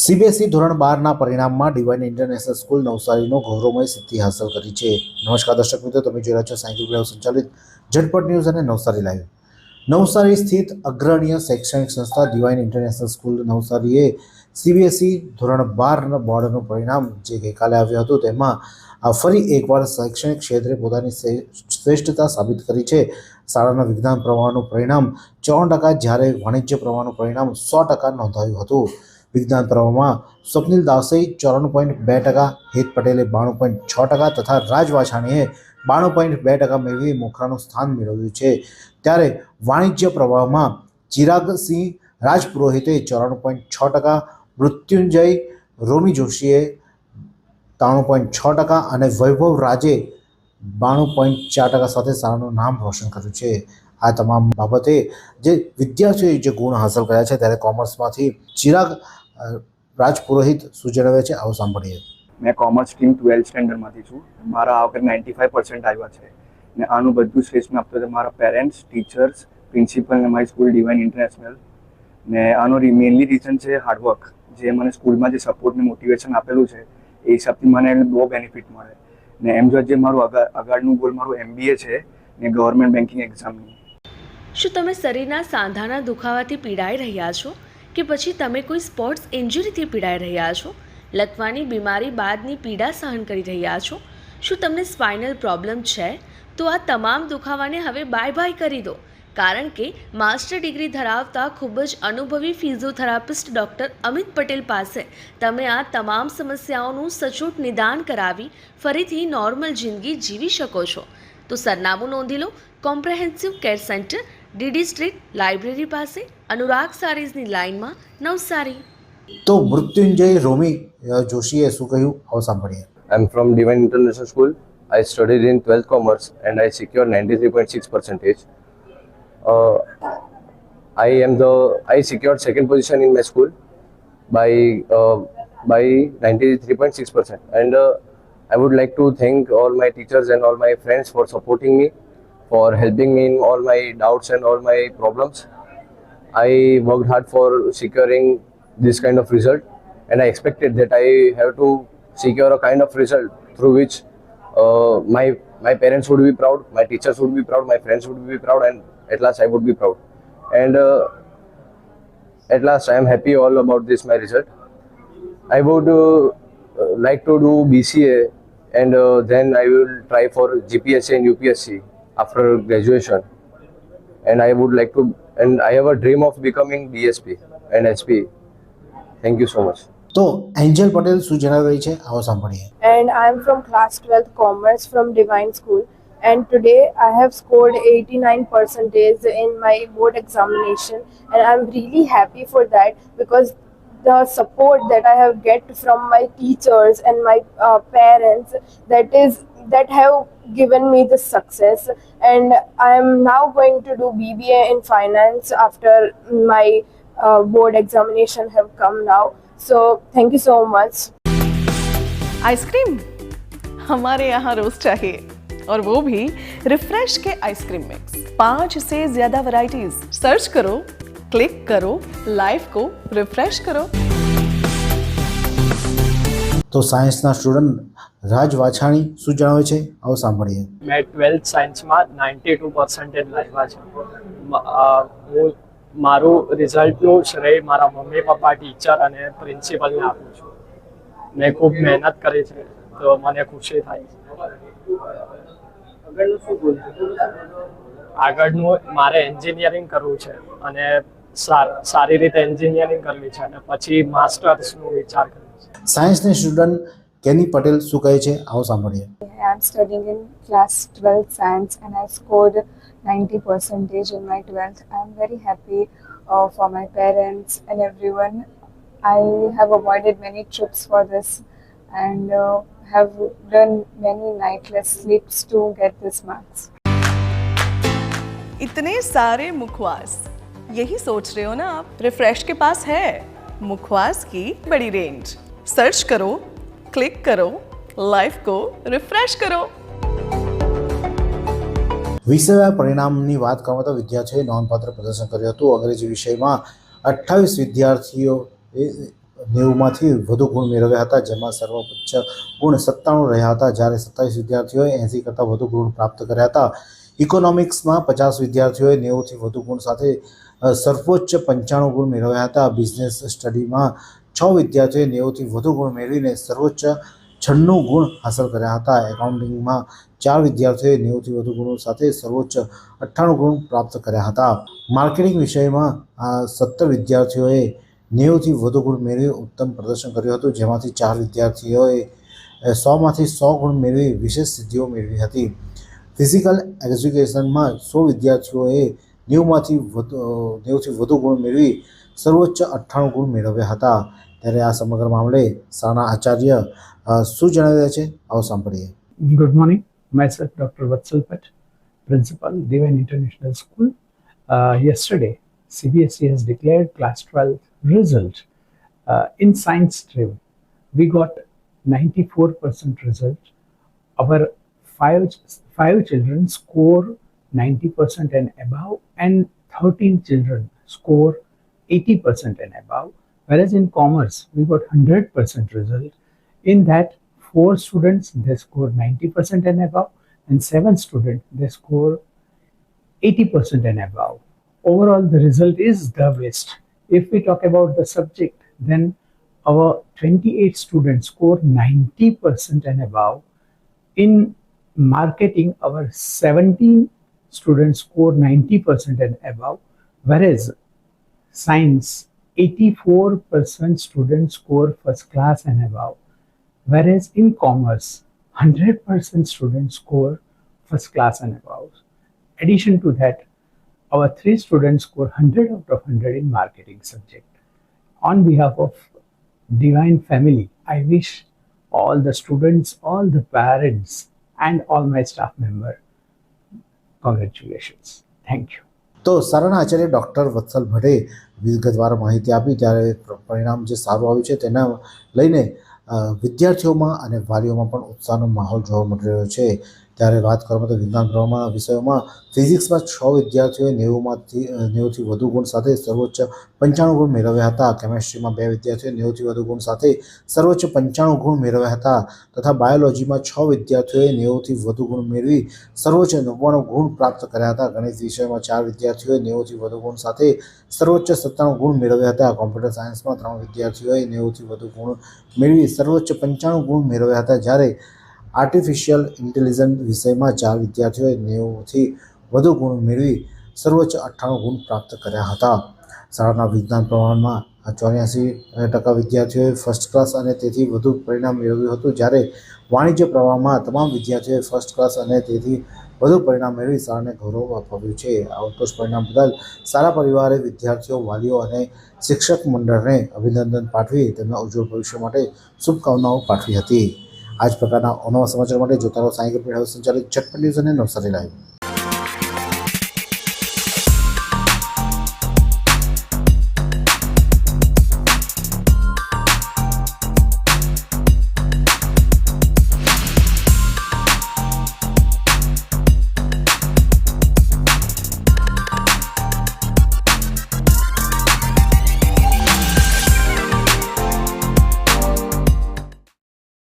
CBSE ધોરણ 12ના પરિણામમાં divine international school નવસારીનો ગૌરવમય સિદ્ધિ હાંસલ કરી છે। નમસ્કાર દર્શક મિત્રો, તમે જોઈ રહ્યા છો સાયન્ટિફિક લાઈવ સંચાલિત ઝટપટ ન્યૂઝ અને નવસારી લાઈવ। નવસારી સ્થિત અગ્રણીય શૈક્ષણિક સંસ્થા ડિવાઇન ઇન્ટરનેશનલ સ્કૂલ નવસારીએ સીબીએસઈ ધોરણ 12 બોર્ડનું પરિણામ જે ગઈકાલે આવ્યું હતું તેમાં ફરી એકવાર શૈક્ષણિક ક્ષેત્રે પોતાની શ્રેષ્ઠતા સાબિત કરી છે। શાળાના વિજ્ઞાન પ્રવાહનું પરિણામ 54%, જ્યારે વાણિજ્ય પ્રવાહનું પરિણામ 100% નોંધાયું હતું। વિજ્ઞાન પ્રવાહમાં સ્વપ્નિલ દાસે 94.2%, હેત પટેલે 92.6% તથા રાજ વાછાણીએ 92.2% મેળવી મોખરાનું સ્થાન મેળવ્યું છે। ત્યારે વાણિજ્ય પ્રવાહમાં ચિરાગસિંહ રાજપુરોહિતે 94.6%, મૃત્યુંજય રોમી જોશીએ 93.6% અને વૈભવ રાજે 92.4% સાથે શાળાનું નામ રોશન કર્યું છે। આ તમામ બાબતે જે વિદ્યાર્થીઓએ જે ગુણ હાંસલ કર્યા છે, ત્યારે કોમર્સમાંથી ચિરાગ રાજપુરોહિત શું જણાવે છે, આવો સાંભળીએ। मैं कॉमर्स स्ट्रीम 12th स्टैंडर्डમાંથી છું। મારા આ વખતે 95% આવ્યા છે ને આનું બધું શ્રેષ્ઠ મેં આપતો મારા પેરેન્ટ્સ, ટીચર્સ, પ્રિન્સિપલ ને મારી સ્કૂલ ડિવાઇન ઇન્ટરનેશનલ ને આનો મેઇનલી રીઝન છે હાર્ડવર્ક। જે મને સ્કૂલમાં જે સપોર્ટ ને મોટિવેશન આપેલું છે એ હિસાબથી મને બહુ બેનિફિટ મળે ને એમ જો જે મારું આગળનું ગોલ મારું MBA છે ને ગવર્મેન્ટ બેન્કિંગ એક્ઝામનું। શું તમે શરીરના સાંધાના દુખાવાથી પીડાઈ રહ્યા છો કે પછી તમે કોઈ સ્પોર્ટ્સ ઇન્જરીથી પીડાઈ રહ્યા છો? લકવાની બીમારી બાદની પીડા સહન કરી રહ્યા છો? શું તમને સ્પાઇનલ પ્રોબ્લેમ છે? તો આ તમામ દુખાવાને હવે બાય બાય કરી દો, કારણ કે માસ્ટર ડિગ્રી ધરાવતા ખૂબ જ અનુભવી ફિઝિયોથેરાપિસ્ટ ડૉક્ટર અમિત પટેલ પાસે તમે આ તમામ સમસ્યાઓનું સચોટ નિદાન કરાવી ફરીથી નોર્મલ જિંદગી જીવી શકો છો। તો સરનામું નોંધી લો, comprehensive care centre, DD street, library પાસે, અનુરાગ સારીઝની લાઇનમાં, નવસારી। તો મૃત્યુંજય રોમી જોશીએ શું કહ્યું, આવો સાંભળીએ। I'm from Divine International School. I studied in 12th Commerce and I secured 93.6%. Uh, I secured second position in my school by 93.6%. And I would like to thank all my teachers and all my friends for supporting me, for helping me in all my doubts and all my problems. I worked hard for securing this kind of result, and I expected that I have to secure a kind of result through which my parents would be proud, my teachers would be proud, my friends would be proud, and at last I would be proud. And at last I am happy all about this my result. I would like to do BCA, and then I will try for GPSC and UPSC after graduation. And I would like to, and I have a dream of becoming DSP and SP. Thank you so much. તો Angel Patel શું જણાવી રહી છે, આવો સાંભળીએ। And I am from class 12th commerce from Divine School, and today I have scored 89% in my board examination, and I'm really happy for that because the support that I have get from my teachers and my parents that have given me this success, and I am now going to do BBA in finance after my board examination have come now. So thank you so much. Ice cream हमारे यहाँ रोज चाहिए, और वो भी refresh के ice cream mix. 5 से ज्यादा varieties. Search करो, क्लिक करो, लाइफ को रिफ्रेश करो। તો સાયન્સના સ્ટુડન્ટ રાજ વાછાણી શું જણાવે છે, આવો સાંભળીએ। મેં 12th સાયન્સમાં 92% લાવ્યા છે। હું મારું રિઝલ્ટનું શ્રેય મારા મમ્મી પપ્પા, ટીચર અને પ્રિન્સિપલને આપું છું। મેં ખૂબ મહેનત કરી છે, તો મને ખુશી થાય છે। આગળનું મારે એન્જિનિયરિંગ કરવું છે અને સારી રીતે એન્જિનિયરિંગ કરવી છે અને પછી માસ્ટર્સનું વિચાર કરવો છે। સાયન્સની સ્ટુડન્ટ કેની પટેલ શું કહે છે, આવો સાંભળીએ। I am studying in class 12th science and I scored 90% in my 12th. I am very happy for my parents and everyone. I have avoided many trips for this and have done many nightless sleeps to get this marks. इतने सारे मुखवास, यही सोच रहे हो ना आप? Refresh के पास है मुखवास की बड़ी रेंज। सर्च करो, क्लिक करो, लाइफ को रिफ्रेश करो। વિષયવાર પરિણામની વાત કરવામાં તો વિદ્યાર્થીઓએ નોંધપાત્ર પ્રદર્શન કર્યું હતું। અંગ્રેજી વિષયમાં 28 વિદ્યાર્થીઓ 90માંથી વધુ ગુણ મેળવ્યા હતા, જેમાં સર્વોચ્ચ ગુણ 97 રહ્યા હતા, જ્યારે 27 વિદ્યાર્થીઓએ 80 કરતાં વધુ ગુણ પ્રાપ્ત કર્યા હતા. ઇકોનોમિક્સમાં 50 વિદ્યાર્થીઓએ 90થી વધુ ગુણ સાથે સર્વોચ્ચ 95 ગુણ મેળવ્યા હતા. બિઝનેસ સ્ટડીમાં 6 વિદ્યાર્થીઓએ 90થી વધુ ગુણ મેળવીને સર્વોચ્ચ 96 ગુણ હાંસલ કર્યા હતા. એકાઉન્ટિંગમાં 4 વિદ્યાર્થીઓએ 90થી વધુ ગુણો સાથે સર્વોચ્ચ 98 ગુણ પ્રાપ્ત કર્યા હતા. માર્કેટિંગ વિષયમાં 17 વિદ્યાર્થીઓએ 90થી વધુ ગુણ મેળવી ઉત્તમ પ્રદર્શન કર્યું હતું, જેમાંથી 4 વિદ્યાર્થીઓએ 100માંથી 100 ગુણ મેળવી વિશેષ સિદ્ધિઓ મેળવી હતી. ફિઝિકલ એજ્યુકેશનમાં 100 વિદ્યાર્થીઓએ 90થી વધુ ગુણ મેળવી સર્વોચ્ચ 98 ગુણ મેળવ્યા હતા. ત્યારે આ સમગ્ર મામલે શાળાના આચાર્ય શું જણાવી રહ્યા છે, આવો સાંભળીએ. Good morning. Myself, Dr. Vatsal Bhatt, Principal, Divine International School. Yesterday, CBSE has declared Class 12 result. In science stream, we got 94% result. Our five children score 90% and above, and 13 children score 80% and above. Whereas in commerce, we got 100% result. In that, 4 students, they score 90% and above, and 7 students, they score 80% and above. Overall, the result is the best. If we talk about the subject, then our 28 students score 90% and above. In marketing, our 17 students score 90% and above, whereas science, 84% students score first class and above. Whereas in commerce, 100% students score first class and above. Addition to that, our 3 students score 100 out of 100 in marketing subject. On behalf of Divine Family, I wish all the students, all the parents, and all my staff members congratulations. Thank you. તો શાળાના Acharya doctor વત્સલ ભટ્ટે વિગતવાર માહિતી આપી. ત્યારે પરિણામ જે સારું આવ્યું છે તેના લઈને વિદ્યાર્થીઓમાં અને વાલીઓમાં પણ ઉત્સાહનો માહોલ જોવા મળી રહ્યો છે. ત્યારે વાત કરવામાં તો વિજ્ઞાન પ્રવાહમાં વિષયોમાં ફિઝિક્સમાં 6 વિદ્યાર્થીઓએ 90થી વધુ ગુણ સાથે સર્વોચ્ચ 95 ગુણ મેળવ્યા હતા. કેમેસ્ટ્રીમાં 2 વિદ્યાર્થીઓએ 90થી વધુ ગુણ સાથે સર્વોચ્ચ 95 ગુણ મેળવ્યા હતા, તથા બાયોલોજીમાં 6 વિદ્યાર્થીઓએ 90થી વધુ ગુણ મેળવી સર્વોચ્ચ 99 ગુણ પ્રાપ્ત કર્યા હતા. ગણિત વિષયમાં 4 વિદ્યાર્થીઓએ 90થી વધુ ગુણ સાથે સર્વોચ્ચ 97 ગુણ મેળવ્યા હતા. કોમ્પ્યુટર સાયન્સમાં 3 વિદ્યાર્થીઓએ 90થી વધુ ગુણ મેળવી સર્વોચ્ચ 95 ગુણ મેળવ્યા હતા, જ્યારે આર્ટિફિશિયલ ઇન્ટેલિજન્સ વિષયમાં 4 વિદ્યાર્થીઓએ 90થી વધુ ગુણ મેળવી સર્વોચ્ચ 98 ગુણ પ્રાપ્ત કર્યા હતા. શાળાના વિજ્ઞાન પ્રવાહમાં 84% વિદ્યાર્થીઓએ ફર્સ્ટ ક્લાસ અને તેથી વધુ પરિણામ મેળવ્યું હતું, જ્યારે વાણિજ્ય પ્રવાહમાં તમામ વિદ્યાર્થીઓએ ફર્સ્ટ ક્લાસ અને તેથી વધુ પરિણામ મેળવી શાળાને ગૌરવ અપાવ્યું છે. આ ઉત્કૃષ્ટ પરિણામ બદલ શાળા પરિવારે વિદ્યાર્થીઓ, વાલીઓ અને શિક્ષક મંડળને અભિનંદન પાઠવી તેમના ઉજ્જવળ ભવિષ્ય માટે શુભકામનાઓ પાઠવી હતી. આ જ પ્રકારના અવનવા સમાચાર માટે જોતા રહો સાંઈ ગ્રુપ સંચાલિત ઝટપટ ન્યૂઝ અને નવસારી લાઈવ.